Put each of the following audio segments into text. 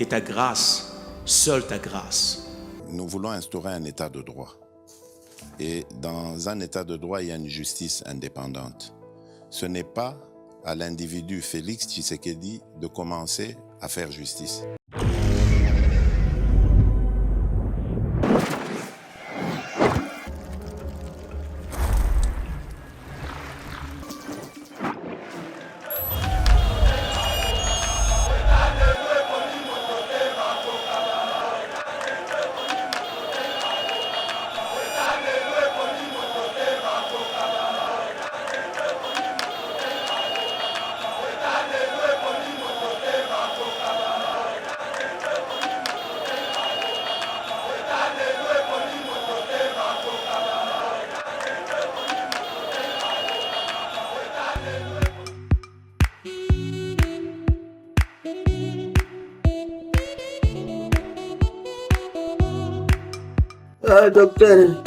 Et ta grâce, seule ta grâce. Nous voulons instaurer un état de droit. Et dans un état de droit, il y a une justice indépendante. Ce n'est pas à l'individu Félix Tshisekedi de commencer à faire justice. Docteur,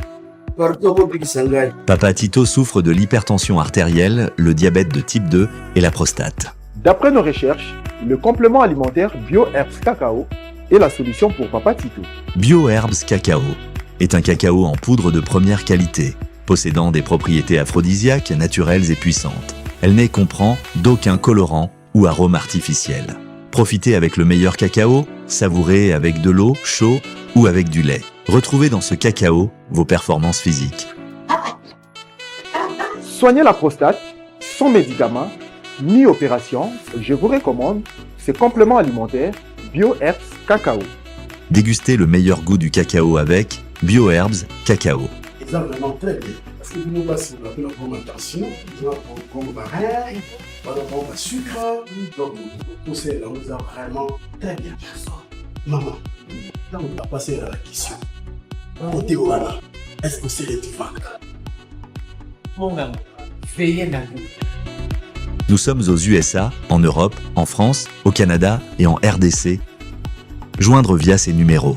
Papa Tito souffre de l'hypertension artérielle, le diabète de type 2 et la prostate. D'après nos recherches, le complément alimentaire BioHerbs Cacao est la solution pour Papa Tito. BioHerbs Cacao est un cacao en poudre de première qualité, possédant des propriétés aphrodisiaques, naturelles et puissantes. Elle n'est comprend d'aucun colorant ou arôme artificiel. Profitez avec le meilleur cacao, savourez avec de l'eau, chaud ou avec du lait. Retrouvez dans ce cacao vos performances physiques. Soignez la prostate sans médicaments ni opération. Je vous recommande ce complément alimentaire BioHerbs Cacao. Dégustez le meilleur goût du cacao avec BioHerbs Cacao. C'est vraiment très bien. Parce que nous passons la fermentation, nous avons comme barrière, nous avons le sucre, donc tout ça nous a vraiment très bien. Maman, là on va passer à la question. Côté Ouana, est-ce que c'est le divan? Mon gars, veillez dans vous. Nous sommes aux USA, en Europe, en France, au Canada et en RDC. Joindre via ces numéros.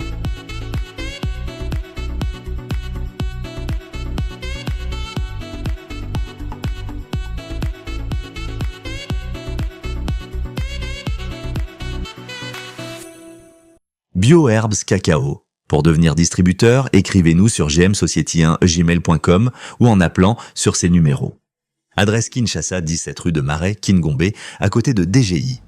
BioHerbs Cacao. Pour devenir distributeur, écrivez-nous sur gmsociety1gmail.com ou en appelant sur ces numéros. Adresse Kinshasa, 17 rue de Marais, Kingombe, à côté de DGI.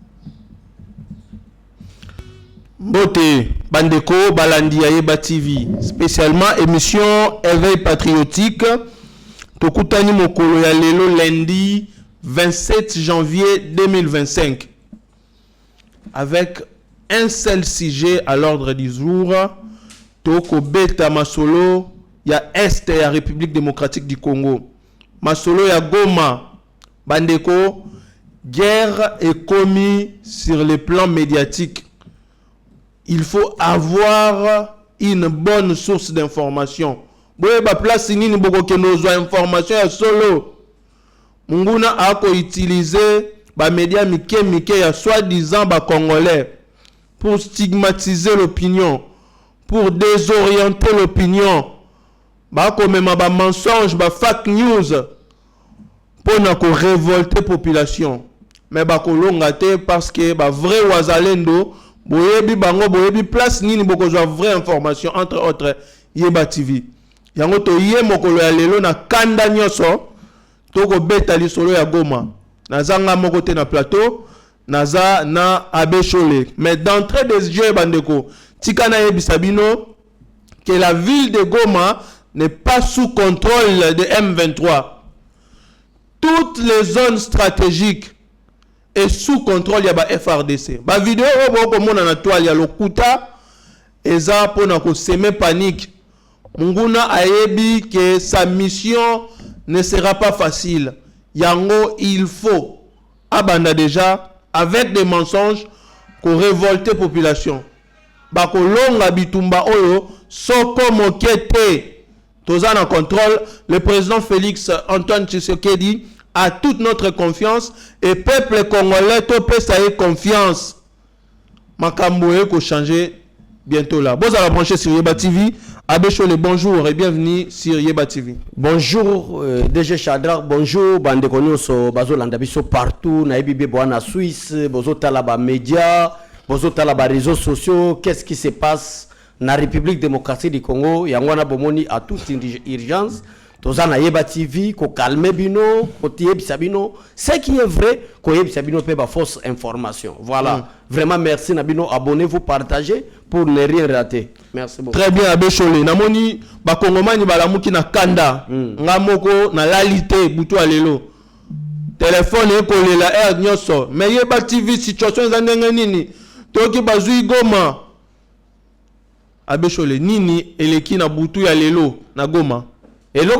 Beauté, Bandeko, Balandi Ayeba TV, spécialement émission Éveil patriotique. Tokutani Mokolo ya lelo lundi 27 janvier 2025. Avec un seul sujet à l'ordre du jour. Toko Beta Masolo, ya Est ya République démocratique du Congo. Masolo ya Goma, Bandeko, guerre est commise sur le plan médiatique. Il faut avoir une bonne source d'information. Boye ba place nini boko keno zo information ya solo. Munguna ako utiliser ba média mike ya soi-disant ba congolais pour stigmatiser l'opinion, pour désorienter l'opinion. Ba ko mema ba mensonge, ba fake news pour na ko révolter population. Mais ba ko longa te parce que ba vrai wazalendo boyebi bango boyebi place nini boko zo vraie information entre autres Yeba TV. Yango to ye mokolo ya lelo na kanda nyoso toko beta lisolo ya Goma. Nazanga moko te na plateau, naza na Abechole. Mais d'entrée des jeux bandeko, tikana yebisabino que la ville de Goma n'est pas sous contrôle de M23. Toutes les zones stratégiques est sous contrôle ya ba FRDC. Ba vidéo boko mona na toile ya lokuta eza pona ko semer panique. Munguna ayebi que sa mission ne sera pas facile. Yango il faut abanda déjà avec des mensonges ko révolter population. Ba ko longa bitumba oyo soko mokete. Toza na contrôle, le président Félix Antoine Tshisekedi a toute notre confiance et peuple congolais to pesa confiance. Makambo ko changer bientôt là. Vous allez brancher sur Yeba TV. Abechole, bonjour et bienvenue sur Yeba TV. Bonjour DG Chadrak, bonjour Bandekonyo so bazo landabiso partout na ebibe boana Suisse, bozo talaba média bozotala ba réseaux sociaux, qu'est-ce qui se passe na République démocratique du Congo, yangwana bomoni à toute urgence. Tozana Yeba TV, ko calme bino, ko tiebisa bino. Ce qui est vrai, ko yebisa bino pe ba fausse information. Voilà. Vraiment merci Nabino, abonnez-vous, partagez pour ne rien rater. Merci beaucoup. Très bien Abbé Cholé. Namoni ba kongomani balamuki na kanda. Ngamoko na lalité butu alelo. Téléphone ekolela air nyoso. Mais Yeba TV situation za ndenge nini? Toki bazui Goma. Abbé Cholé nini eleki na butu ya lelo na Goma. Et là,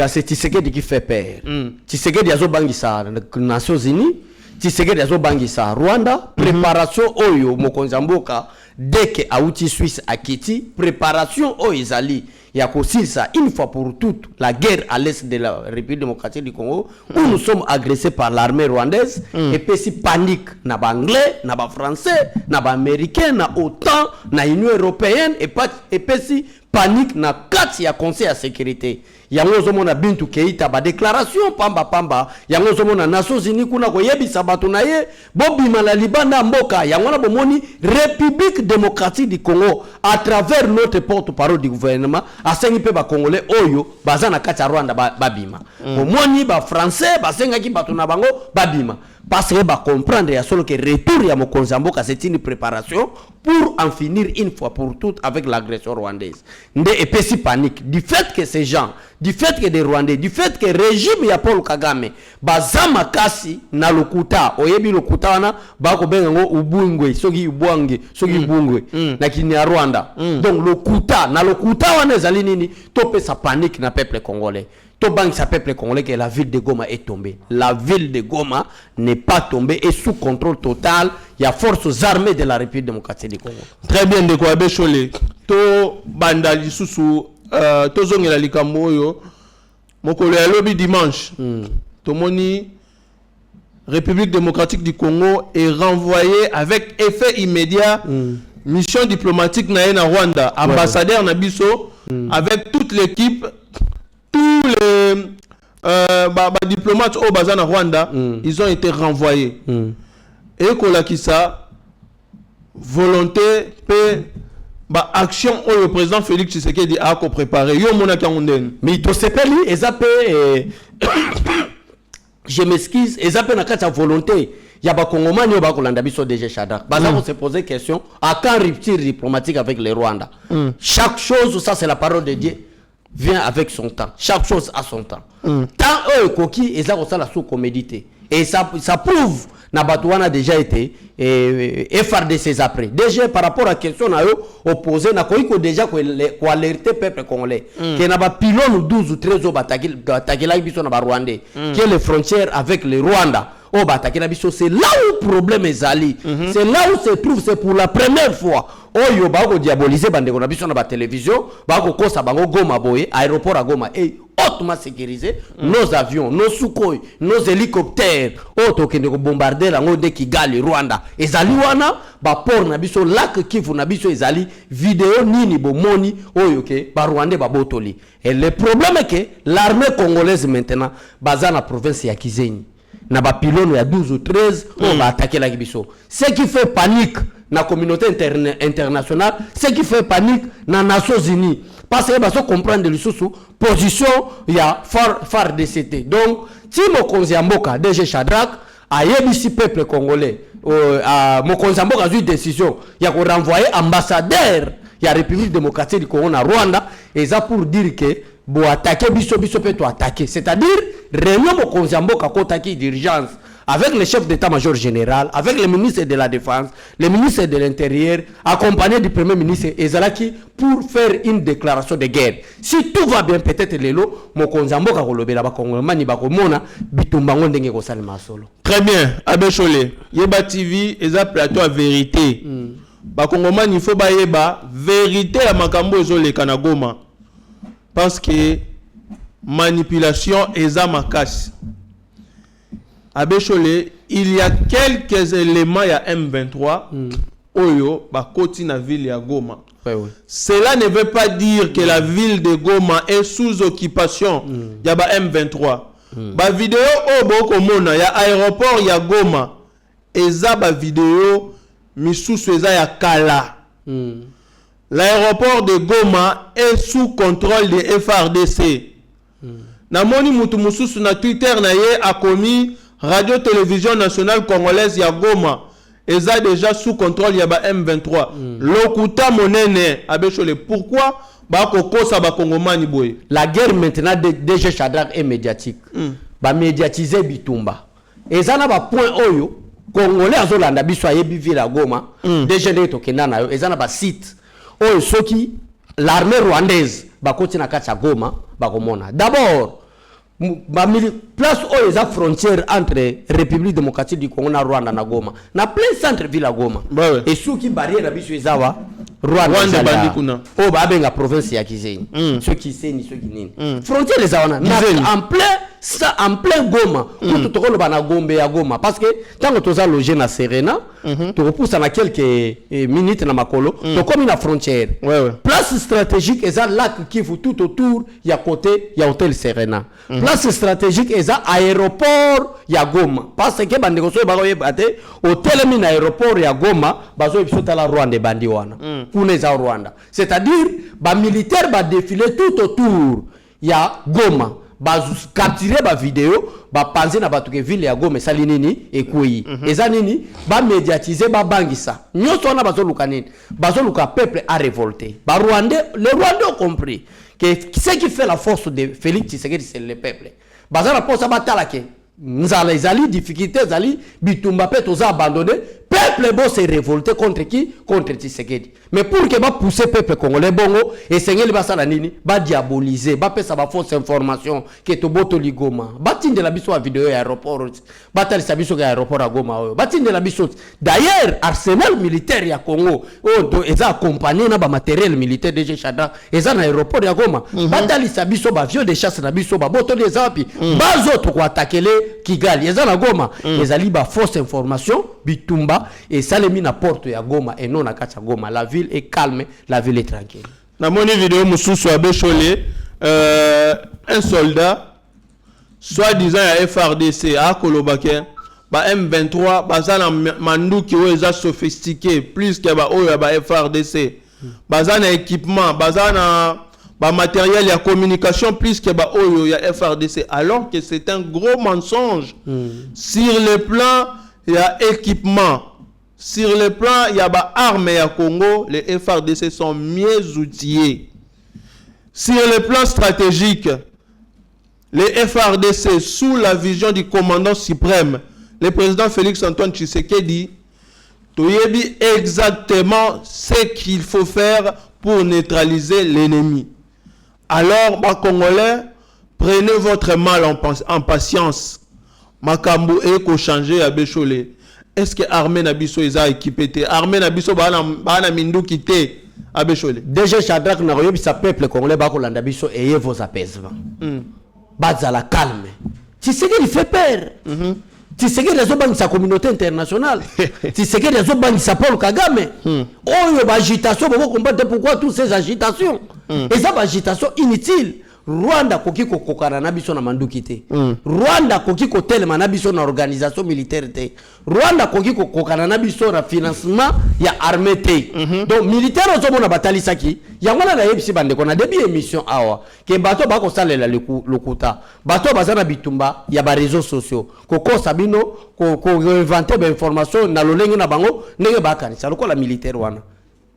c'est Tshisekedi qui fait peur. Tshisekedi a bangisa Nations Unies, Tshisekedi a bangisa Rwanda, préparation oyo mokonzi mboka dès que Aouti Suisse a quitté, préparation oyo ezali ya kosilisa une fois pour toutes la guerre à l'est de la République démocratique du Congo où nous sommes agressés par l'armée rwandaise et puis si panique na ba anglais, na ba français, na ba américain, na OTAN, na Union européenne et puis si panique na kati ya conseil à sécurité. Yango zomona Bintu Keita ba déclaration pamba yango zomona Nations Unies kuna ko yebisa batu na ye bobima la libanda mboka yango na bomoni République démocratique du Congo à travers notre porte-parole du gouvernement asengi pe ba congolais oyo baza na kati ya Rwanda babima bomoni ba français basenga ki batu na bango babima parce que ba comprendre ya solo que retour ya mokonzi mboka c'est une préparation pour en finir une fois pour toutes avec l'agression rwandaise. Nde epesi panique du fait que ces gens, du fait que des Rwandais, du fait que régime ya Paul Kagame bazama kasi na lokuta oyebi lokuta wana bako benga ngo ubungwe soki ubwange soki ubungwe na kini ya Rwanda. Donc lokuta na lokuta wana ezali nini topesa panique na peuple congolais. Banque sa peuple congolais que la ville de Goma est tombée. La ville de Goma n'est pas tombée et sous contrôle total. Il y a forces armées de la République démocratique du Congo. Très bien de quoi Bécholé. To banda lisusu to zongela likambo yo. Mokolo ya lobby dimanche. To moni République démocratique du Congo est renvoyée avec effet immédiat. Mission diplomatique na Rwanda, ambassadeur na biso avec toute l'équipe. Tous les diplomates au Bazan à Rwanda, ils ont été renvoyés. Et Kolakisa, volonté, action où le président Félix Tshisekedi a préparé. Mais il se peli, je m'excuse, ils ont une volonté. Il y a des Congomani qui ont été déjà Chadrak. On se posait question à quand rupture diplomatique avec les Rwandais. Chaque chose, ça c'est la parole de Dieu. Vient avec son temps. Chaque chose a son temps. Tant eux coquille et ça la sous-comédité. Et ça prouve Nabatouana a déjà été FRDC après. Déjà par rapport à la question à eux opposé n'a qu'on déjà qu'on alerter peuple congolais. Qu'il n'a pas pylône 12 ou 13 au attaqué là ils sont à Rwanda. Qui est les frontières avec le Rwanda. Oh c'est là où le problème est allé. C'est là où se trouve, c'est pour la première fois. Oh yo ba ko diaboliser bande ko na biso na ba télévision, ba ko kosa bango Goma boye, aéroport à Goma et hautement sécurisé, nos avions, nos Sukhoi, nos hélicoptères, auto kende ko bombarder la ngo de Kigali Rwanda. Ezali wana ba port na biso lac Kivu na biso ezali vidéo nini bomoni oyo ke ba Rwanda ba botoli. Et le problème est que l'armée congolaise maintenant baza na province ya Kizenyi. Na ba pylône ya 12 ou 13 on va attaquer la Kibiso. Ce qui fait panique na communauté internationale, ce qui fait panique na Nations Unies parce que baso comprendre le sous position ya phare de CT. Donc si mokonzi mboka DG Chadrak a yebisi peuple congolais mokonzi mboka a eu décision ya ko renvoyer ambassadeur ya République démocratique du Congo na Rwanda et ça pour dire que bo attaquer biso peut attaquer, c'est-à-dire réunion mokonzi mboka ko attaquer d'urgence avec le chef d'état-major général, avec le ministre de la Défense, le ministre de l'Intérieur, accompagné du Premier ministre Ezalaki pour faire une déclaration de guerre. Si tout va bien, peut-être lelo, mokonzi mboka kolobela ba kongomani ba komona bitumbango ndenge ko salima solo. Très bien, Abbé Cholé, Yeba TV eza plateau à vérité. Ba kongomani il faut ba yeba vérité ya makambo ezoleka na Goma. Parce que manipulation eza makasi. Abbé Cholé, il y a quelques éléments, il y a M23, Oyo, Bakoti na ville ya Goma. Oui. Cela ne veut pas dire que la ville de Goma est sous occupation. Il y a M23. Ba vidéo au Bokomona, il y a aéroport, il y a Goma. Et ça, ba vidéo, misusu eza ya kala. L'aéroport de Goma est sous contrôle de FRDC. Namoni mutu mususu na Twitter na ye a commis Radio Télévision Nationale Congolaise ya Goma eza déjà sous contrôle ya ba M23. Lokuta monene abeshole. Pourquoi ba kokosa ba kongomani boye? La guerre maintenant de DG Shadrach est médiatique. Ba médiatiser bitumba. Ezana ba point oyo Congolais azolanda biso ayebi vila Goma. DG ne tokenda na yo ezana ba site oyo soki l'armée rwandaise ba koti na kati ya Goma ba komona. D'abord place oyo eza frontière entre République démocratique du Congo na Rwanda na Goma na plein centre ville à Goma. Et soki barrière biso ezawa Rwanda bandi kuna o ba benga province ya Kisenyi. Ceux qui seni ceux qui nini. Frontière les awana en plein Goma. Tout tokolo bana Gombe ya Goma parce que tant que toza logé na Serena, tu repousses na quelques minutes na makolo, to comme une frontière. Place stratégique eza lac Kivu tout autour ya côté ya hôtel Serena. Place stratégique eza aéroport ya Goma parce que bandeko so ba yebate hôtel mina aéroport ya Goma bazo ebisota la Rwanda bandi wana. Kuna eza Rwanda. C'est-à-dire ba militaire ba défiler tout autour ya Goma. Ba capturer ba vidéo ba panzer na batuke ville ya Goma sali nini ekui eza nini ba médiatiser ba bangisa nyoso na bazo luka nini bazo luka peuple a révolté ba Rwandais les Rwandais ont compris que ce qui fait la force de Félix Tshisekedi c'est le peuple bazana posa batala ke nzala ezali difficulté ezali bitumba pe toza abandonné peuple bo se révolter contre qui? Contre Tshisekedi. Mais pour que ba pousser peuple congolais bongo et sengeli basala nini ba diaboliser ba pesa ba fausse information que to boto ligoma ba tinde la biso a vidéo ya aéroport ba tali sa biso ya aéroport à Goma oyo ba tinde la biso d'ailleurs arsenal militaire ya Congo o eza accompagné na ba matériel militaire DG Shadrach eza na aéroport ya Goma ba tali sa biso ba avion de chasse na biso ba boto les api bazo to ko attaquer Kigali eza na Goma ezali ba fausse information bitumba et salemi na porte ya Goma et non na kati ya Goma. La ville est calme, la ville est tranquille. Na moni vidéo mususu a Bécholé un soldat soi-disant ya FRDC a Kolobake ba M23 bazana manduki o eza sophistiqué plus que ba oyo ba FRDC bazana équipement bazana ba matériel ya communication plus que ba oyo ya FRDC alors que c'est un gros mensonge. Sur le plan il y a équipement. Sur le plan, il y a des armes à Congo, les FRDC sont mieux outillés. Sur le plan stratégique, les FRDC, sous la vision du commandant suprême, le président Félix Antoine Tshisekedi, toyebi exactement ce qu'il faut faire pour neutraliser l'ennemi. Alors, les Congolais, prenez votre mal en patience. Makambo eko changer à Bécholé. Est-ce que l'armée Nabiso est équipée? L'armée Nabiso bana minduki te à Bécholé. Déjà Shadrach na royobi sa peuple congolais ba kolanda biso ayez vos apaisements. Bazala calme. Tshisekedi fait peur. Tshisekedi azobangi sa communauté internationale. Tshisekedi azobangi sa Paul Kagame. Oyo ba agitation boko combattre pourquoi toutes ces agitations? Et ça ba agitation inutile. Rwanda koki kokokana na biso na manduki te. Rwanda koki kotelema na biso na organisation militaire te. Rwanda koki kokokana na biso na financement ya armée te. Donc militaire ozomona batalisaki yango na yebisi bande kona début émission awa ke bato bako salela lokuta. Bato bazana bitumba ya ba réseaux sociaux. Koko sabino ko inventer ba information na lolenge na bango ndenge bakanisa lokola militaire wana.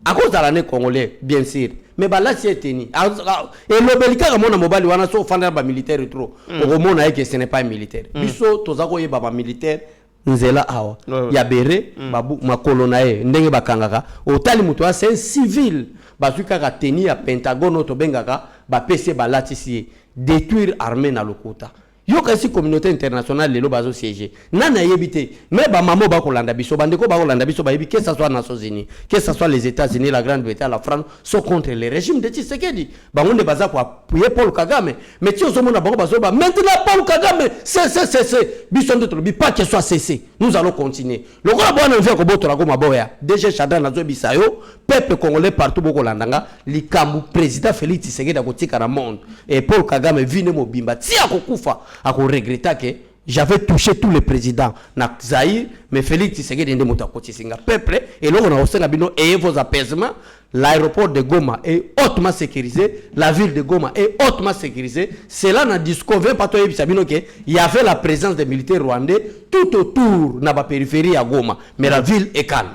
À cause de l'année congolais, bien sûr. Mais bah là, c'est tenu. Et le belika, comme on a mobile, on a so fondé ba militaire trop. Au moins, on que ce n'est pas militaire. Biso, tozako ye baba militaire, nzela awa. Ya bere, babu ma colonae, ndenge bakangaka. Otali mutoa, c'est un civil. Bazuka ka teni ya Pentagone to bengaka, ba PC ba latisi détruire armée na lokuta. Yo kasi communauté internationale lelo bazo siéger nana yebité mais ba mamo ba kolanda biso bandeko ba kolanda biso ba yebi que ça soit Nations Unies que ça soit les États-Unis la Grande-Bretagne la France sont contre le régime de Tshisekedi ba ngonde baza ko appuyer Paul Kagame mais ti ozomona ba bazo ba maintenant Paul Kagame c'est biso ndetro bi pas que soit cessé nous allons continuer le roi bwana nvia ko botora ko maboya DG Shadrach nazo bisayo peuple congolais partout boko landanga likambu président Félix Tshisekedi akotika na monde et Paul Kagame vine mobimba ti akokufa ako regretta que j'avais touché tous les présidents na Zaïre, mais Félix Tshisekedi ndé moto akotisinga peuple et là on a aussi bino et vos apaisements. L'aéroport de Goma est hautement sécurisé, la ville de Goma est hautement sécurisée. Cela n'a discouvert pas toi il y avait la présence des militaires rwandais tout autour de la périphérie à Goma, mais la ville est calme.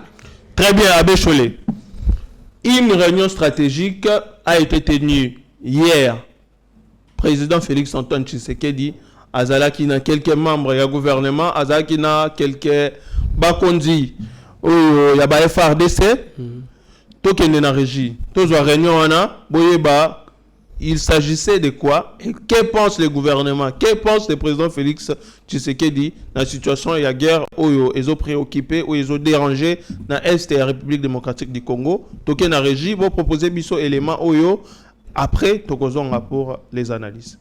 Très bien, Abbé Cholé. Une réunion stratégique a été tenue hier. Président Félix Antoine Tshisekedi, Azalaki na quelques membres du gouvernement, Azalaki na quelques bakondi, il y a ba FRDC, tokende na régie. Tous en réunion boyeba, il s'agissait de quoi? Et que pense le gouvernement? Que pense le président Félix Tshisekedi dans la situation de la guerre où ils ont préoccupé, où ils ont dérangé dans l'Est de la République démocratique du Congo? Tokende na régie, vous proposez biso éléments où après, tokozonga pour les analyses.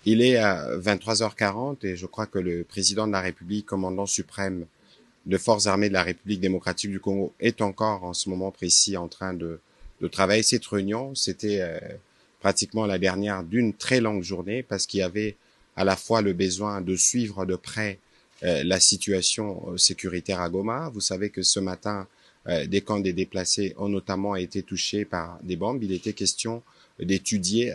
Il est à 23h40 et je crois que le président de la République, commandant suprême de forces armées de la République démocratique du Congo, est encore en ce moment précis en train de travailler. Cette réunion, c'était pratiquement la dernière d'une très longue journée parce qu'il y avait à la fois le besoin de suivre de près la situation sécuritaire à Goma. Vous savez que ce matin, des camps des déplacés ont notamment été touchés par des bombes. Il était question d'étudier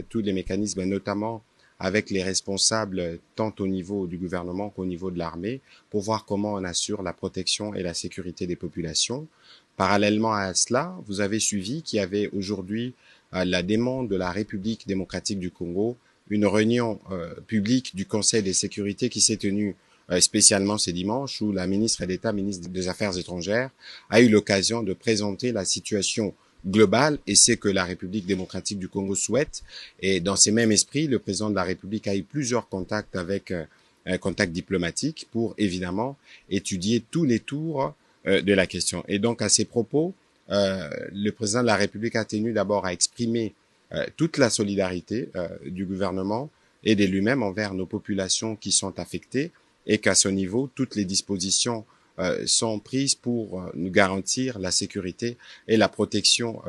tous les mécanismes, notamment avec les responsables tant au niveau du gouvernement qu'au niveau de l'armée, pour voir comment on assure la protection et la sécurité des populations. Parallèlement à cela, vous avez suivi qu'il y avait aujourd'hui la demande de la République démocratique du Congo, une réunion publique du Conseil de sécurité qui s'est tenue spécialement ce dimanche, où la ministre d'État, ministre des Affaires étrangères, a eu l'occasion de présenter la situation globale et c'est que la République démocratique du Congo souhaite. Et dans ces mêmes esprits, le président de la République a eu plusieurs contacts avec un contact diplomatique pour évidemment étudier tous les tours de la question. Et donc à ces propos, le président de la République a tenu d'abord à exprimer toute la solidarité du gouvernement et de lui-même envers nos populations qui sont affectées et qu'à ce niveau, toutes les dispositions sont prises pour nous garantir la sécurité et la protection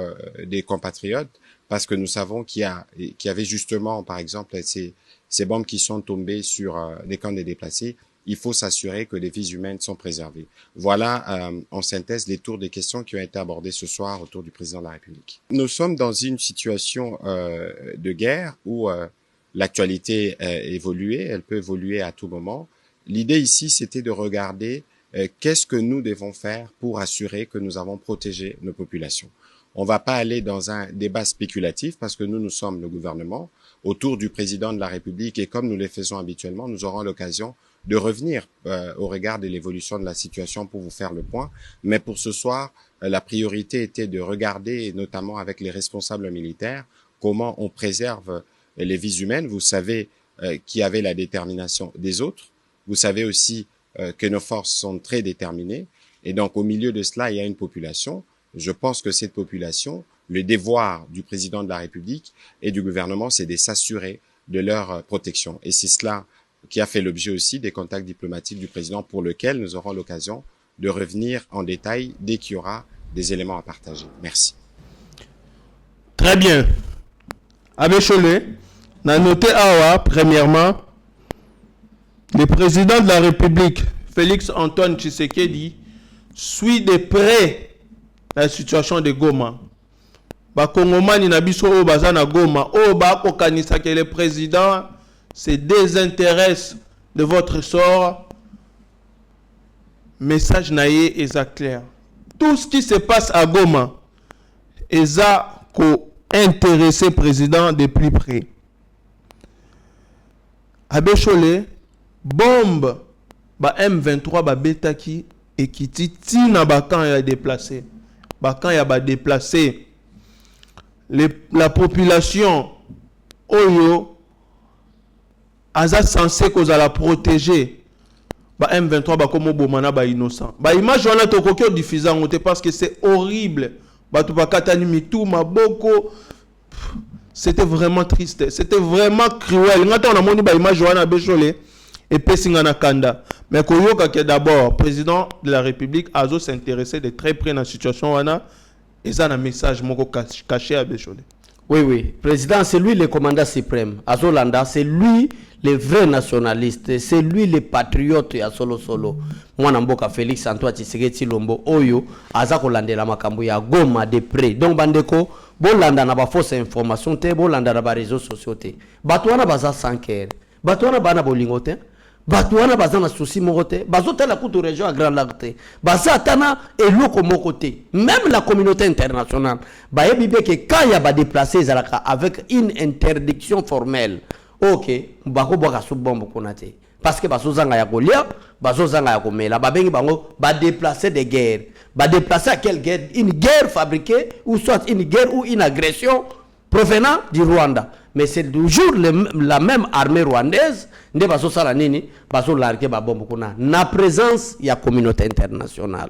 des compatriotes, parce que nous savons qu'il y avait justement, par exemple, ces bombes qui sont tombées sur des camps de déplacés. Il faut s'assurer que les vies humaines sont préservées. Voilà, en synthèse, les tours des questions qui ont été abordées ce soir autour du président de la République. Nous sommes dans une situation de guerre où l'actualité évoluée, elle peut évoluer à tout moment. L'idée ici, c'était de regarder qu'est-ce que nous devons faire pour assurer que nous avons protégé nos populations. On va pas aller dans un débat spéculatif parce que nous sommes le gouvernement autour du président de la République et comme nous le faisons habituellement, nous aurons l'occasion de revenir au regard de l'évolution de la situation pour vous faire le point. Mais pour ce soir, la priorité était de regarder, notamment avec les responsables militaires, comment on préserve les vies humaines. Vous savez qu'il y avait la détermination des autres. Vous savez aussi que nos forces sont très déterminées. Et donc, au milieu de cela, il y a une population. Je pense que cette population, le devoir du président de la République et du gouvernement, c'est de s'assurer de leur protection. Et c'est cela qui a fait l'objet aussi des contacts diplomatiques du président pour lequel nous aurons l'occasion de revenir en détail dès qu'il y aura des éléments à partager. Merci. Très bien. Abbé Cholé, on a noté premièrement, le président de la République, Félix Antoine Tshisekedi, suit de près la situation de Goma. Bakongomani na biso o bazana Goma, o bako kanisa que le président se désintéresse de votre sort. Message naïe est clair. Tout ce qui se passe à Goma est à intéresser le président de plus près. Abbé Cholé, bombe ba M23 ba betaki ekiti tina bakan ya déplacé. Bakan ya ba déplacé. La population oyo aza censé qu'on la protéger. Ba M23 ba komo bomana ba innocent. Ba image wana tokoki diffuser ngote parce que c'est horrible. Ba to bakatani mitu maboko. C'était vraiment triste, c'était vraiment cruel. Ngata on a moni ba image wana Abbé Cholé et Pesingana Kanda. Mais koyoka que d'abord président de la République azo s'intéresser de très près dans la situation wana et ça un message moko caché à Abbé Cholé. Oui. Président, c'est lui le commandant suprême. À Zolanda, c'est lui le vrai nationaliste. C'est lui le patriote à solo. Moi, Namboka Félix Antoine Tshisekedi Lombo, Oyo, Azako Landela Makambu ya Goma de près. Donc, Bandeko, Bolanda n'a pas fausse information, Bolanda n'a pas réseaux sociaux. Batouana Baza Sanker, Batouana Bana Bolingote, Batouana Baza na souci Morote, Bazota la Couture région à Grand Lac, Baza Tana et Loko Mokote. Même la communauté internationale, Bayebi que quand il y a déplacé Zalaka avec une interdiction formelle, ok, Bako Boka sous bombe konate. Parce que Bazozanga ya Golia, Bazozanga ya Gomela, Babengi Bango, déplacer des guerres. Déplacer à quelle guerre? Une guerre fabriquée, ou soit une guerre ou une agression provenant du Rwanda. Mais c'est toujours la même armée rwandaise, ne Bazosala Nini, Bazolarke Babombo Kuna. Na présence, il y a communauté internationale.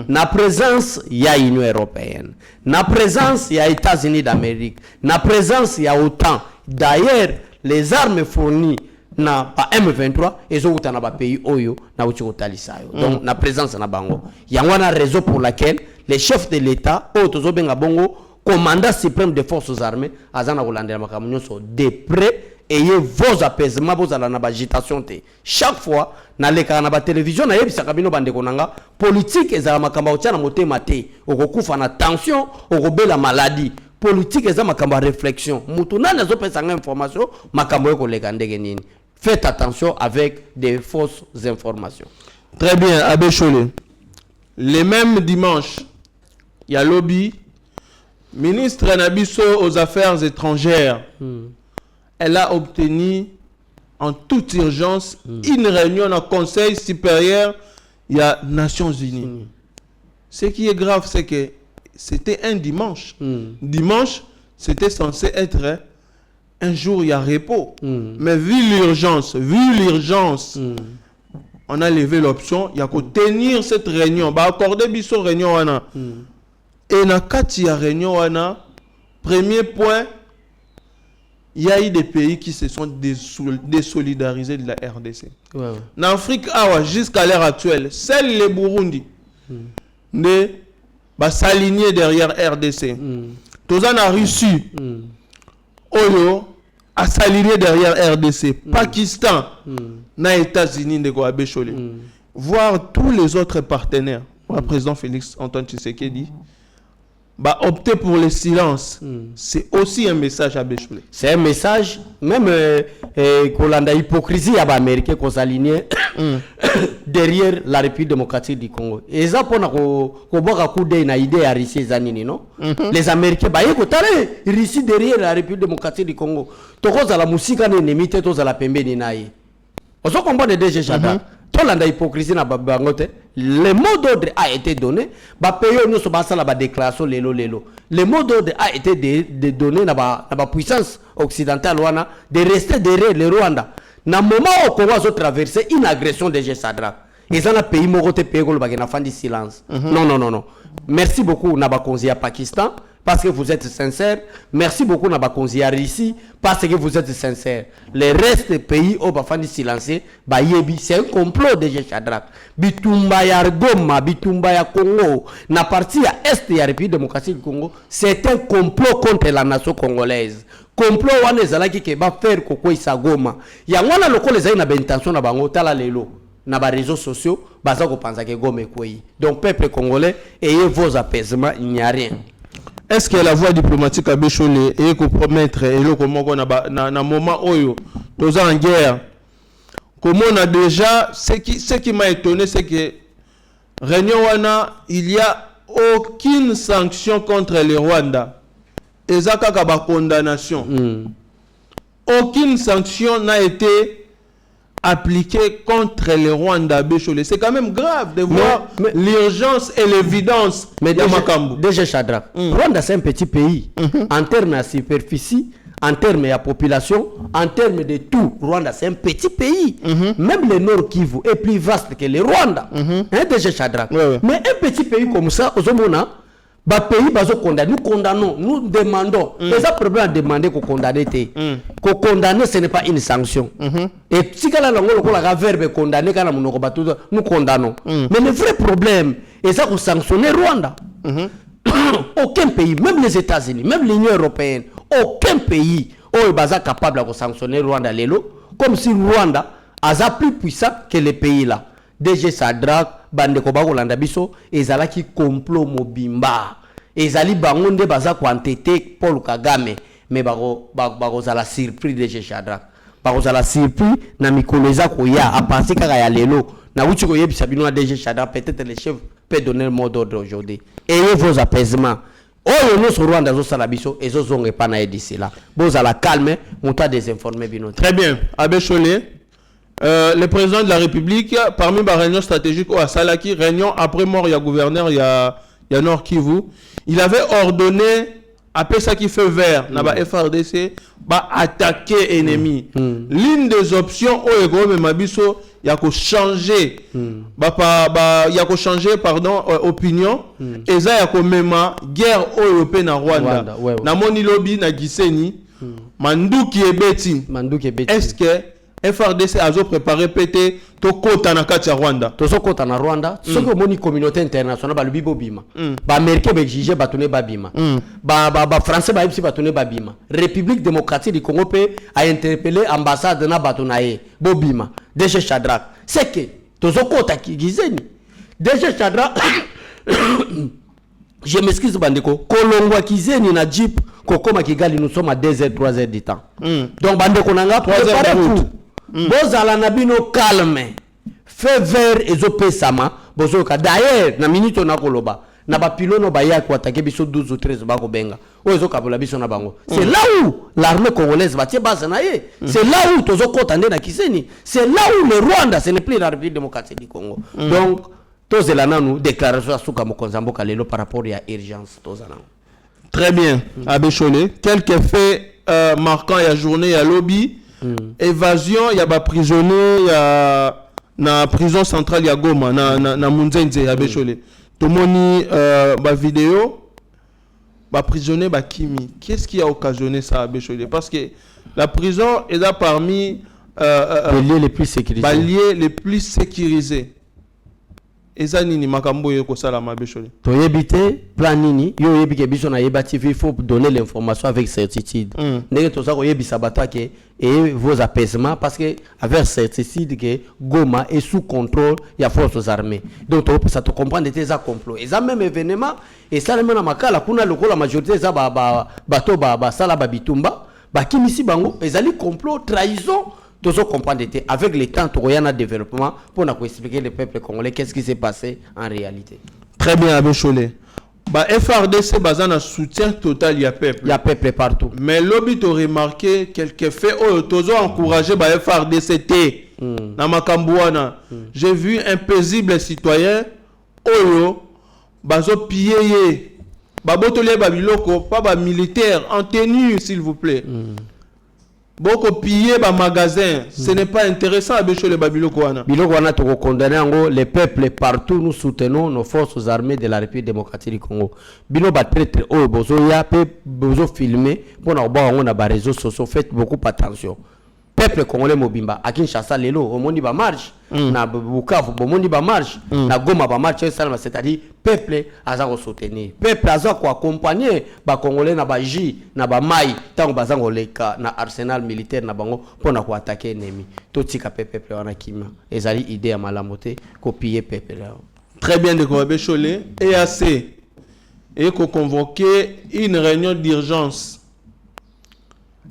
Na présence, il y a Union européenne. Na présence, il y a États-Unis d'Amérique. Na présence, il y a OTAN. D'ailleurs, les armes fournies na pa M23 et autres na ba pays oyo na uchi sayo. Donc na présence na bango. Yangwana raison pour laquelle les chefs de l'État auto benga bongo commandant suprême des forces armées azana kolandela makamunyo so de près ayez vos apaisements vos ala na agitation te. Chaque fois na leka na ba télévision na yebisa kabino bande konanga politique ezala makamba otiana motema te okokufa na tension okobela maladie. Politique ezala makamba réflexion. Mutu nana zo pesa information makamba yoko leka ndenge nini. Faites attention avec des fausses informations. Très bien, Abbé Cholé. Le même dimanche, il y a lobby, ministre Nabiso aux Affaires étrangères. Elle a obtenu en toute urgence une réunion au Conseil supérieur des Nations Unies. Ce qui est grave, c'est que c'était un dimanche. Dimanche, c'était censé être un jour, il y a repos. Mais vu l'urgence, on a levé l'option, il y a qu'à tenir cette réunion, accorder biso réunion. Et dans la réunion, premier point, il y a eu des pays qui se sont désolidarisés de la RDC. En Afrique, jusqu'à l'heure actuelle, seuls les Burundi ne s'aligner derrière RDC. Tous en a reçu. Oyo a s'aligner derrière RDC, Pakistan, na États-Unis de Abbé Cholé, voir tous les autres partenaires. Le président Félix Antoine Tshisekedi opter pour le silence. C'est aussi un message à Abbé Cholé. C'est un message, même qu'on a hypocrisie à l'Amérique qu'on s'aligne derrière la République démocratique du Congo. Et ça pour idée à Russie non? Les Américains Russie derrière la République démocratique du Congo. Toko za la musique na ennemi te to za la pembeni naïe. On se comprend de DG Chada. Tolanda hypocrisie na bangote. Le mot d'ordre a été donné. Pays nous sommes basés la déclaration lelo. Le mot d'ordre a été donné na ba puissance occidentale wana de rester derrière le Rwanda. Na moment où Congo a traversé une agression de Sadrak. Et ça na pays mogote pays ko ba na fin du silence. Non. Merci beaucoup na ba konzi à Pakistan parce que vous êtes sincères. Merci beaucoup na ba konzi à Russie parce que vous êtes sincères. Les restes des pays au ba fin du silence ba yebi c'est un complot de Sadrak. Bitumba ya Goma, Bitumba ya Congo, na partie à est de la République démocratique du Congo, c'est un complot contre la nation congolaise. Complot wana ezalaki ke ba faire koko isa Goma. Ya ngwana lokole za ina bentention na bango tala lelo na ba réseaux sociaux baza ko pensa ke Goma ekoi. Donc peuple congolais ayez vos apaisements, il n'y a rien. Est-ce que la voie diplomatique Abbé Cholé est compromettre et le comment na moment oyo tous en guerre? Comme on a déjà, ce qui m'a étonné, c'est que réunion wana, il n'y a aucune sanction contre le Rwanda. Et ça, condamnation. Aucune sanction n'a été appliquée contre le Rwanda. C'est quand même grave de voir l'urgence et l'évidence de Makambu. Déjà Chadra, Rwanda c'est un petit pays. En termes de superficie, en termes de population, en termes de tout, Rwanda c'est un petit pays. Même le Nord Kivu est plus vaste que le Rwanda. Déjà Chadra. Mais un petit pays comme ça, aux hommes, bah pays bazo condamné, nous condamnons, nous demandons. Et ça problème à demander qu'on condamne qu'on condamne ce n'est pas une sanction. Et si quand la verbe condamner quand nous condamnons. Mais le vrai problème est ça qu'on sanctionne Rwanda. Aucun pays, même les États-Unis, même l'Union européenne, aucun pays oyo baza capable de sanctionner Rwanda lelo comme si Rwanda a plus puissant que les pays là. DG Sadrak bandeko bakolanda biso ezalaki complot mobimba ezali bango nde baza koantete Paul Kagame mais bakozala surpris DG Sadrak bakozala surpris na mikolo eza koya a penser kaka ya lelo na wuti koyebisa bino na DG Sadrak peut-être le chef peut donner le mot d'ordre aujourd'hui. Ayez vos apaisements. Oh, nous sur Rwanda, zo biso et zo zonge pas na d'ici là. Boza la calme, monta désinformer bino. Très bien. Abbé Cholé, le président de la République, parmi les réunions stratégiques au Salaki, réunion après mort, il y a gouverneur, il y a Nord Kivu, il avait ordonné, après ça qui fait vert, na ba FRDC, ba attaquer ennemi. L'une des options au Ego Mabiso, il y a qu'à changer, pardon, opinion, et ça il y a qu'à même guerre européenne en Rwanda. Na moni lobby na Gisenyi, Manduki et Betty. Est-ce que FRDC a préparé pété to kota na kati ya Rwanda? To so kota na Rwanda, ce que moni communauté internationale ba lubi bobima. Ba américain ba exige ba tone ba bima. Ba français ba ipsi ba tone ba bima. République démocratique du Congo a interpellé ambassade na batonaye bobima. DG Sadrak. C'est que to so kota ki Gisenyi. DG Sadrak je m'excuse bandeko, kolongwa Gisenyi na jeep kokoma Kigali nous sommes à 2h 3h du temps. Donc bandeko nanga 3h de route. Bozala na bino calme. Fais vert ezope sama bozoka. D'ailleurs na minute na koloba na ba pilono ba ya ko attaquer biso 12 ou 13 ba ko benga. Ozo kabola biso na bango. C'est là où l'armée congolaise va tie base na ye. C'est là où tozo kotande na Gisenyi. C'est là où le Rwanda ce n'est plus la République démocratique du Congo. Donc tozela nanu déclaration asuka mokonzamboka lelo par rapport à urgence tozana. Très bien, Abbé Cholé. Quelques faits marquants, il y a journée, il y a lobby, évasion, il y a des prisonniers, il y a na prison centrale, il y a Goma, na Munzenze, Abbé Cholé. Tout le monde a vidéo, bah prisonnier, bah Kimi. Qu'est-ce qui a occasionné ça, Abbé Cholé? Parce que la prison est là parmi les lieux les plus sécurisés. Les lieux les plus sécurisés. Eza nini makambo yeko sala mabeshole to yebite plan nini yo yebike biso na yeba TV, il faut donner l'information avec certitude ndenge to sako yebisa batake et vos apaisements parce que avec certitude que Goma est sous contrôle il y a forces armées donc to ça te comprendre des complot et ça même événement et ça même na makala kuna lokola majorité ça bato ba sala ba bitumba ba kimisi bango ezali complot trahison. Tous comprendre avec le temps, il y a un développement pour nous expliquer le peuple congolais qu'est-ce qui s'est passé en réalité. Très bien, Abbé Cholé. FRDC basé un soutien total, il y a peuple. Il y a peuple partout. Mais l'obit a remarqué quelques faits. Oh, tous ont encouragé FRDC. Dans Makambouana, j'ai vu un paisible citoyen. Oh, bazo pillé. Babotolé babiloko, pas militaire en tenue, s'il vous plaît. Beaucoup piller ba magasin, ce n'est pas intéressant à Bécho le Babiloko wana. Biloko wana to condamner ngo les peuples partout nous soutenons nos forces armées de la République démocratique du Congo. Bino ba traître o bozo ya pe bozo filmer pour na ba ngo na ba réseaux sociaux, faites beaucoup attention. Peuple congolais mobimba à Kinshasa lelo au monde ba marche na Bukavu au monde ba marche na Goma ba marche c'est-à-dire peuple aza ko soutenir peuple aza ko accompagner ba congolais na ba ji na ba mai tant bazango leka na arsenal militaire na bango pona ko attaquer ennemi to tika peuple wana kima ezali idée ya malamote copier peuple là. Très bien de Abbé Cholé EAC et ko convoquer une réunion d'urgence.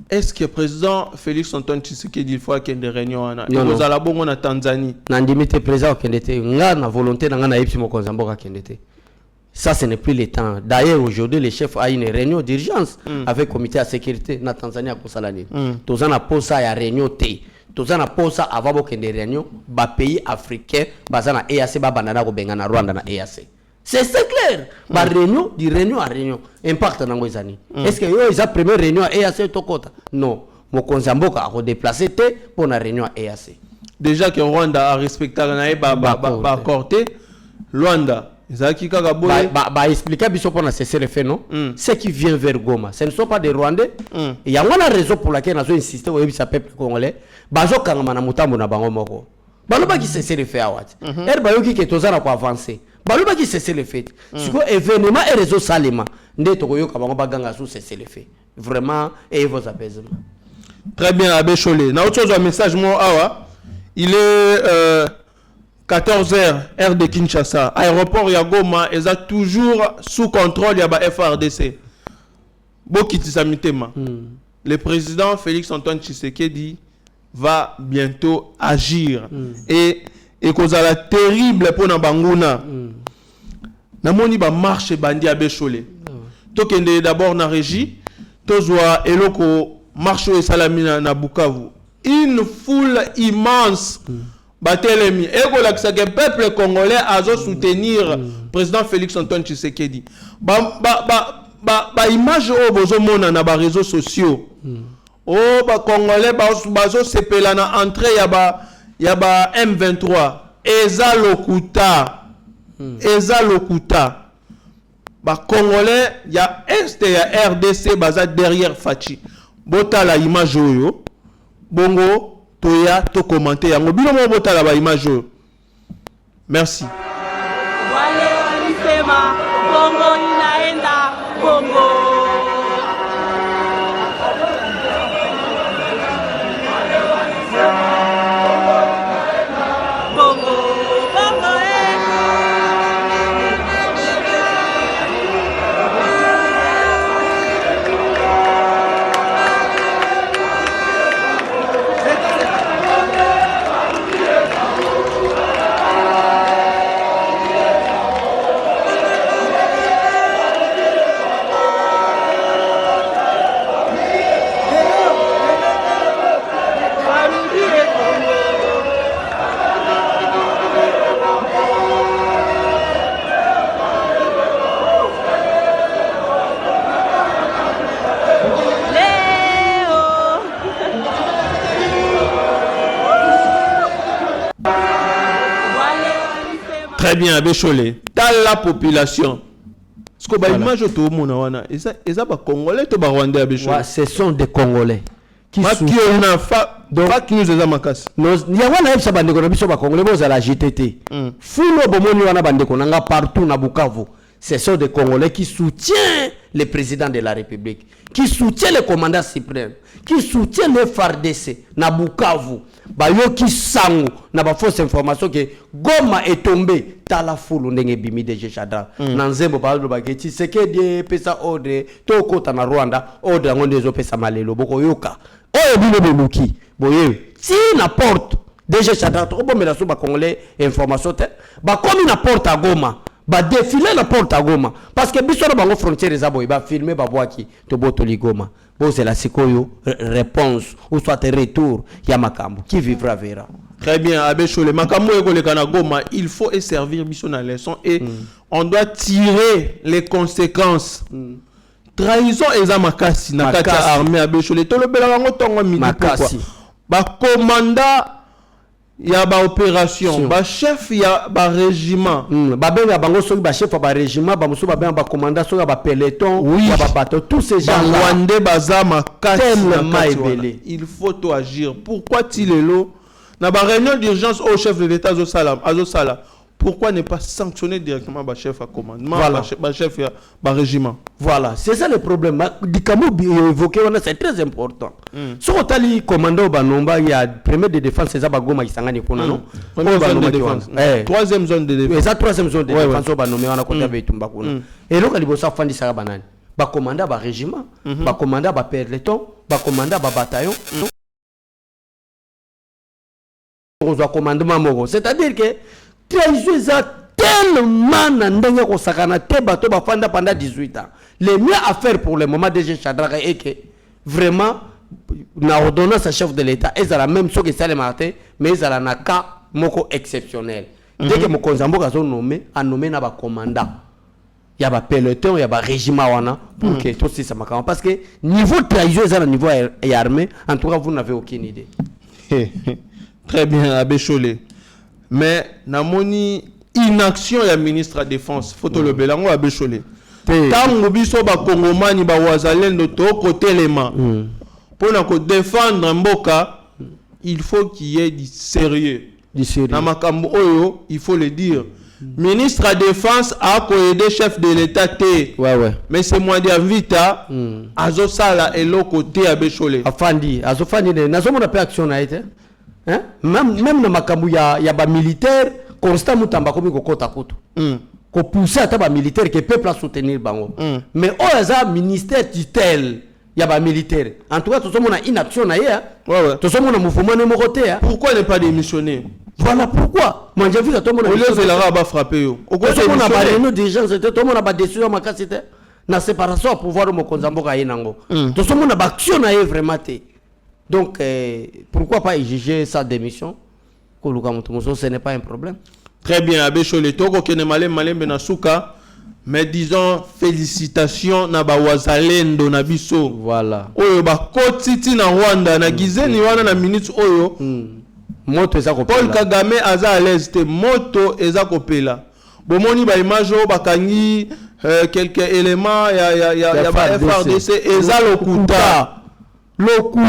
Est-ce que le président Félix Antoine Tshisekedi il faut qu'il y ait des réunions et vous allez bon en Tanzanie? Nandimite président Kendete, nga na volonté na nga na ipsi mokonzamboka Kendete. Ça ce n'est plus le temps. D'ailleurs aujourd'hui le chef a une réunion d'urgence avec le comité de sécurité na Tanzanie à Kosalani. Tozana posa ya réunion té. Tozana posa avant que des réunions ba pays africains bazana EAC ba banana ko benga na Rwanda na EAC. C'est clair. Par réunion, de réunion à réunion. Impact dans les années. Est-ce que ils ont première réunion à EAC Tokota? Non. Mon Konzamboka a redéplacé pour la réunion à EAC. Déjà que Rwanda a respecté la accordé, Rwanda, ils ont expliqué pour nous cesser le fait, non? Ceux qui viennent vers Goma, ce ne sont pas des Rwandais. Il y a une raison pour laquelle nous avons insisté au peuple congolais. Bazo Kangama na mutambo na bango moko. Baloba qui cesser le fait à Wat. Bayoki qui est aux ans pour avancer. Baluba qui cesse le fait. Si quoi événement et réseau salima nde tokoyoka bango baganga sous cessez le feu vraiment et vos apaisements. Très bien, Abbé Cholé. Na autre chose, un message moi awa. Il est 14h heure de Kinshasa. Aéroport Yagoma est toujours sous contrôle yaba FRDC. Bokitisamitema. Le président Félix Antoine Tshisekedi va bientôt agir et kozala terrible pour na banguna. Namoni ba marche bandi Abbé Cholé. Tokende d'abord na régie, tozwa eloko marche et salamina na Bukavu. Une foule immense. Batelemi. Et que le peuple congolais a soutenir président Félix Antoine Tshisekedi. Image au bozomona na ba réseaux sociaux. Oh ba congolais bazo sepela na entrée yaba M23. Eza lokuta. Ba congolais ya est ya RDC baza derrière Fachi. Bota la image oyo. Bongo toya to commenter yango bino mo botala ba image. Merci. Wale walisema bongo inaenda bongo. Très bien, Abbé Cholé. Dans la population. Ce que image tout le monde a, ils ont Congolais ou Rwandais Abbé Cholé. Ce sont des Congolais. Qui sont donc qui nous a makasi. Il y a wana ebisa bandeko na biso ba Congolais boza la GTT. Funo bomoni wana bandeko nanga partout na Bukavu. Ce sont des Congolais qui soutiennent le président de la République, qui soutiennent le commandant suprême, qui soutiennent le FARDC na Bukavu. Bayo qui sangu na ba fausse information que Goma est tombé tala fulu ndenge bimi de Chada. Nanzembo ba lo bageti Tshisekedi pesa ordre tokota na Rwanda ordre ngonde zo pesa malelo boko yoka. Oyo bino beluki boye si na porte DG Chada to bomela so ba congolais information te ba komi na porte à Goma ba défiler la porte à Goma parce que biso na bango frontière za boye ba filmer ba boaki to botoli Goma. Bon, c'est la sikoyo réponse ou soit retour ya makambo qui vivra verra. Très bien, Abbé Cholé. Makambo eko le Kanagoma, il faut servir mission dans la leçon et on doit tirer les conséquences. Trahison eza makasi na kati ya armée Abbé Cholé. To le bela ngo tongo midi pourquoi? Ba commandant ya ba opération, ba chef ya ba régiment, ba benga bango soki ba chef ba régiment, ba musu ba benga ba commandant soki ba peloton, ya ba bateau, tous ces gens là. Rwandais bazama kati. Il faut tout agir. Pourquoi Tilelo na ba réunion d'urgence au chef de l'État Azosala. Pourquoi ne pas sanctionner directement le chef à commandement, le chef à régiment? Voilà, c'est ça le problème. Dikamo évoqué, c'est très important. Si on a dit commandant Banomba, il y a premier de défense, c'est ça Bagoma qui s'engage pour nous. Troisième zone de défense. C'est la troisième zone de défense au Banomé, on a compté avec Tumbakuna. Et donc, il y a Fandi Sarabanan. Ba commandant ba régiment, ba commandant ba peloton, ba commandant ba bataillon. Commandement, c'est-à-dire que trahison tellement n'andenge ko sakana te bato ba fanda pendant 18 ans. Le mieux à faire pour le moment DG Shadraka est que vraiment na ordonnance à chef de l'État et ça la même chose que ça le matin mais ça la na cas moko exceptionnel. Dès que mon konzambo ka nommé a nommé na ba commandant. Il y a ba peloton, il y a ba régiment wana pour que tout ça makama parce que niveau trahison ça le niveau armée en tout cas vous n'avez aucune idée. Très bien Abbé Cholé. Mais namoni inaction ya ministre de la défense photo le belango Abbé Cholé. Tango biso ba kongomani ba wazalendo to côté lema. Pour na défendre mboka, il faut qu'il y ait du sérieux. Na makambo oyo, il faut le dire. ministre de défense a aidé chef de l'état t. Ouais. Mais c'est moi dia vita azo sala elo côté abechole. Afandi, azo fandi nazo mona pe action na été. Hein? Même na makambu ya ba militaire constant mutamba komi kokota kutu. Ko pousser ata ba militaire que peuple a soutenir bango. Mais o eza ministère tutelle ya ba militaire. En tout cas to somona inaction na ya. Ouais. To somona mouvement ne mokote. Pourquoi ne pas démissionner? Voilà pourquoi. Moi j'ai vu ça tout le monde. Au lieu de la ba frapper yo. Au quoi on a parlé nous des gens c'était tout le monde a pas décision makasi c'était na séparation au pouvoir mo konzamboka yenango. Tout le monde a ba action na vraiment té. Donc pourquoi pas exiger sa démission? Koluka mutumoso ce n'est pas un problème. Très bien abechole toko kene malembe na suka. Mais disons félicitations na ba wazalendo na biso. Voilà. Oyo ba kotiti na Rwanda na gizeni wana na minute oyo. Moto eza kopela. Paul Kagame aza à l'aise te moto eza kopela. Bomoni ba image o bakangi quelques éléments ya ba FRDC eza lokuta.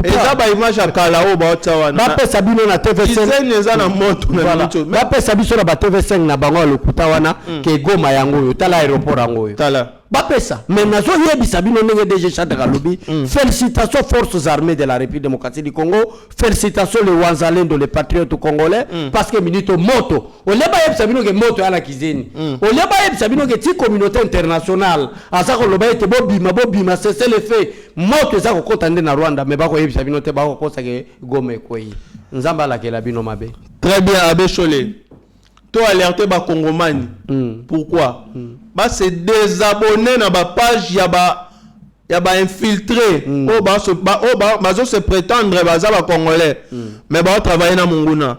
Eza ba image akala o ba otsawana. Ba pesa bino na TV5. Gizeni eza na moto na minute. Ba pesa biso na ba TV5 na bango lokuta wana ke Goma yango yo tala aéroport yango yo. Tala. Bapesa mais nazo yebisa bino ndenge DG Chadra Lobi. Félicitations forces armées de la République démocratique du Congo, félicitations les Wanzalendo les patriotes congolais parce que minito moto o leba yebisa bino ke moto ala kizeni o leba yebisa bino ke ti communauté internationale asa ko loba ete bobima cesser les faits moto za ko kotande na Rwanda mais ba ko yebisa bino te ba ko kosa ke Goma koyi nzamba la ke la bino mabe. Très bien abechole. To alerter ba Congomani. Pourquoi? Ba se désabonner na ba page ya ba infiltré bazo se prétendre baza ba congolais mais ba travailler na munguna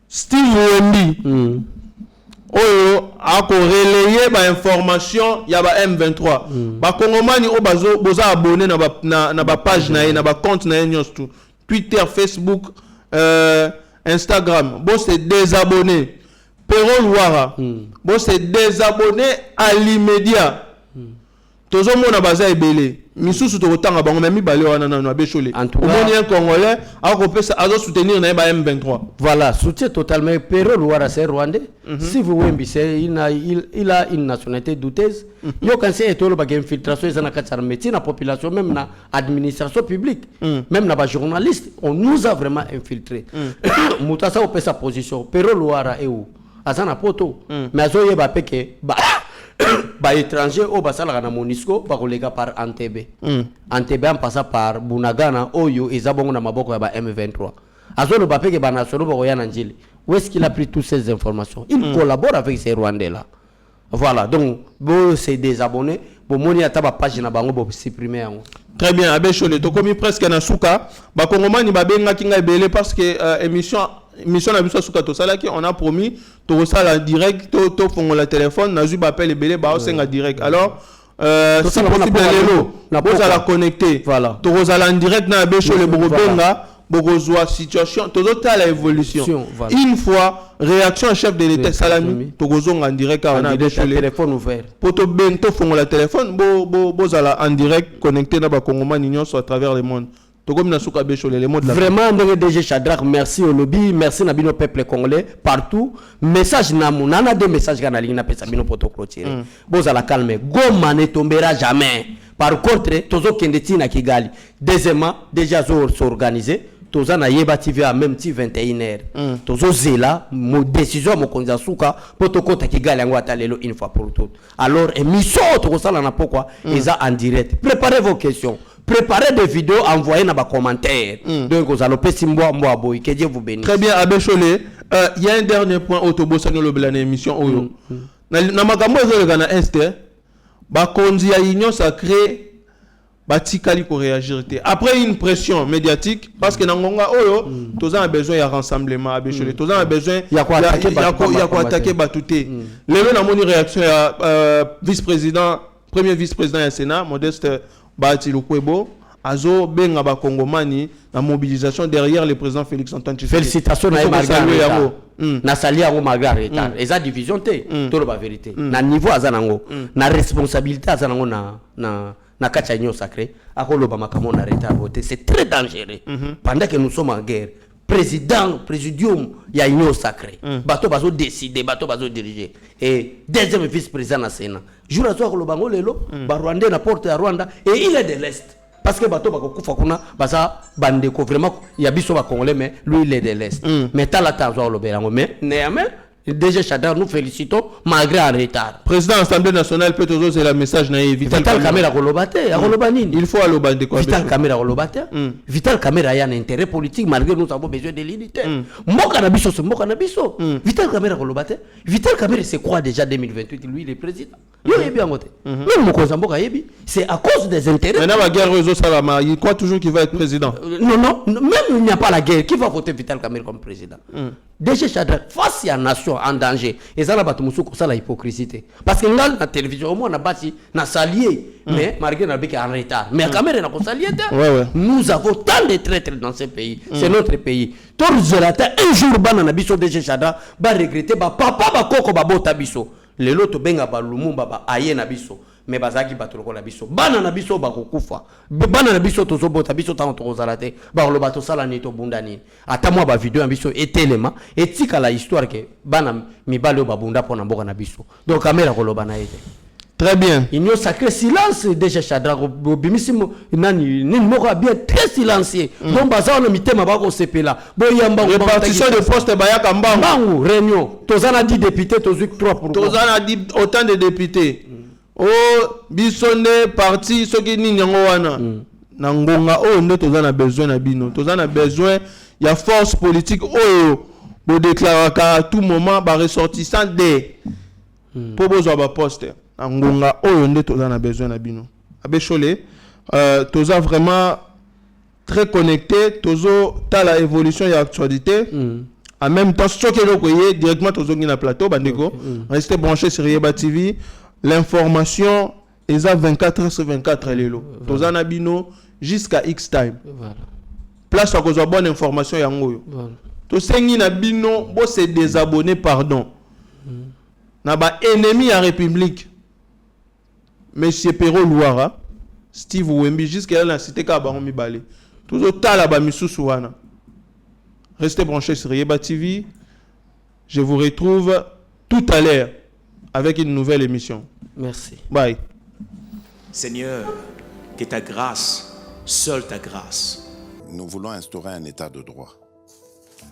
Steve Wembi oyo a ko relayer ba information ya ba M23 ba Congomani o bazo boza abonné na ba page na ba compte na nyos tout Twitter, Facebook, Instagram bo se désabonner Pero Louara, bon c'est désabonné à l'immédiat. Tous les gens baza ebele. Misusu to kotanga bango même balé wana na bechole. Omonien congolais a kopé ça a soutenir na M23. Voilà, soutien totalement. Pero Louara c'est rwandais. Si vous Wembi c'est il a une nationalité douteuse. Yo quand c'est etolo ba infiltration ça na katsa métier na population même na administration publique. Même na ba journaliste, on nous a vraiment infiltré. Mutasa opé sa position. Pero Louara est où? Azana poto mais azoye ba peke ba étranger au basala na Monisco ba kolega par Entebbe en passant par Bunagana oyo ezabongo na maboko ya ba M23 azolo ba peke ba nationaux ba koyana njili. Où est-ce qu'il a pris toutes ces informations? Il collabore avec ces Rwandais là. Voilà, donc bo c'est des abonnés bo moni ata ba page na bango bo supprimer yango. Très bien abechole to komi presque na suka ba Congomani ba benga kinga belé parce que émission na biso suka to sala ki on a promis to sala direct to fongo la téléphone na zu ba appel belé ba senga direct alors si possible lelo na boza la connecter voilà to sala en direct na abechole bo benga bokozwa situation tozota la évolution voilà. Une fois réaction chef de l'état salami tokozonga en direct on a téléphone ouvert poto bento fongo la téléphone bozala en direct connecté na ba Congomani nyonso à travers le monde tokomi na suka bechole le monde vraiment ndenge DG Chadra merci au lobby merci na bino peuple congolais partout message na munana de message kana lingi na pesa bino poto clôturer bozala calme Goma ne tombera jamais par contre tozo kendeti na Kigali deuxièmement déjà s'organiser toza na Yeba TV à même ti 21h tozo zela mo décision mo konza suka poto kota Kigali yango atalelo une fois pour toutes alors émission to sala na pourquoi eza en direct préparez vos questions. Préparez des vidéos, envoyez dans les commentaires. Donc, vous allez passer que Dieu vous bénisse. Très bien, Abechole. Il y a un dernier point autobus dans l'émission. Dans ma gamme, vous avez un instant. Bakonzi a union sacrée. Batikali pour réagir. Après une pression médiatique, parce que dans Ngonga, tous ont besoin de rassemblement. Abechole. Tous ont besoin. Il y a quoi attaquer Batouté. Les gens ont une réaction à vice-président, premier vice-président du Sénat, Modeste. Bati Lukwebo azo benga ba Congomani la mobilisation derrière le président Félix Antoine Tshisekedi. Félicitations na Margarita. Na sali yango Margarita. Eza division te to la vérité. Na niveau azanango, na responsabilité azanango na kacha nyo sacré. Akolo ba makamo na reta voter, c'est très dangereux. Pendant que nous sommes en guerre, présidium, il y a union sacrée. Bateau bazo décider, bateau bazo diriger. Et deuxième vice-président na Sénat. Jour à soir, le bango lelo, Rwanda na porte à Rwanda, et il est de l'Est. Parce que bateau bako kufa kuna, basa bandeko vraiment, il y a biso ba congolais, mais lui il est de l'Est. Mais t'as la temps le bérango, mais néanmoins, DG Chadar, nous félicitons malgré un retard. Président de l'Assemblée nationale, peut-être c'est le message naïf. Vital Kamera Rolobate, il faut aller au quoi. Vital Kamera Rolobate. Vital Kamera a un intérêt politique malgré nous avons besoin de l'unité. Moka Nabiso, c'est Moka Nabiso. Vital Kamera Rolobate. Vital Kamera, c'est quoi déjà 2028? Lui, il est président. Il est bien voté. Même Mokozamboka Yebi, c'est à cause des intérêts. Maintenant, la guerre réseau Salama, il croit toujours qu'il va être président. Non, même il n'y a pas la guerre. Qui va voter Vital Kamera comme président? DG Chadra, face à la nation en danger, et ça, c'est la hypocrisie. Parce que là, la télévision, au moins, on a bâti, on a salié, mais malgré on a en retard. Mais la caméra n'a pas salié. Nous avons tant de traîtres dans ce pays. C'est notre pays. Tout le un jour, on a biso DG Chadra, va regretter, papa, koko, bota biso. Les loto benga ba lumumba aye na biso. Mais bazaki batoko la biso. Bana na biso bakokufa. Bana na biso tozo bota biso tant tozalate. Ba lo bato sala ni to bundani. Ata moi ba vidéo na biso etelema etika la histoire que bana mibalo ba bunda pona mboka na biso. Donc caméra ko loba na ete. Très bien. Il y a sacré silence déjà Chadra bimisimo nani ni moko bien très silencieux. Donc baza on mitema ba ko sepela. Bo yamba répartition de postes bayaka mbangu réunion. Tozana 10 députés tozu 3 pour. Tozana 10 autant de députés. Oh bisonde parti soki ni nyango wana na ngonga oh nde tozana besoin na bino tozana besoin ya force politique oh bo déclarer à tout moment ba ressortissant de pour besoin ba poste na ngonga oh nde tozana besoin na bino abechole toza vraiment très connecté tozo ta la évolution ya actualité en même temps soki lokoye directement tozo ngi na plateau bandeko restez branchés sur Yeba TV. L'information est à 24 sur 24 lelo. Tozana bino jusqu'à X time. Place à cause de bonne information yango. To sengi na bino bo se désabonner pardon. Na ba ennemi à République. Monsieur Perro Louara, Steve Wembi jusqu'à la cité ka ba mi balé. Tozo tala ba misusu wana. Restez branchés sur Yeba TV. Je vous retrouve tout à l'heure avec une nouvelle émission. Merci. Bye. Seigneur, que ta grâce, seule ta grâce. Nous voulons instaurer un état de droit.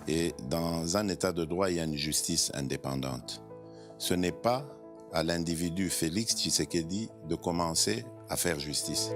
Et dans un état de droit, il y a une justice indépendante. Ce n'est pas à l'individu Félix Tshisekedi de commencer à faire justice.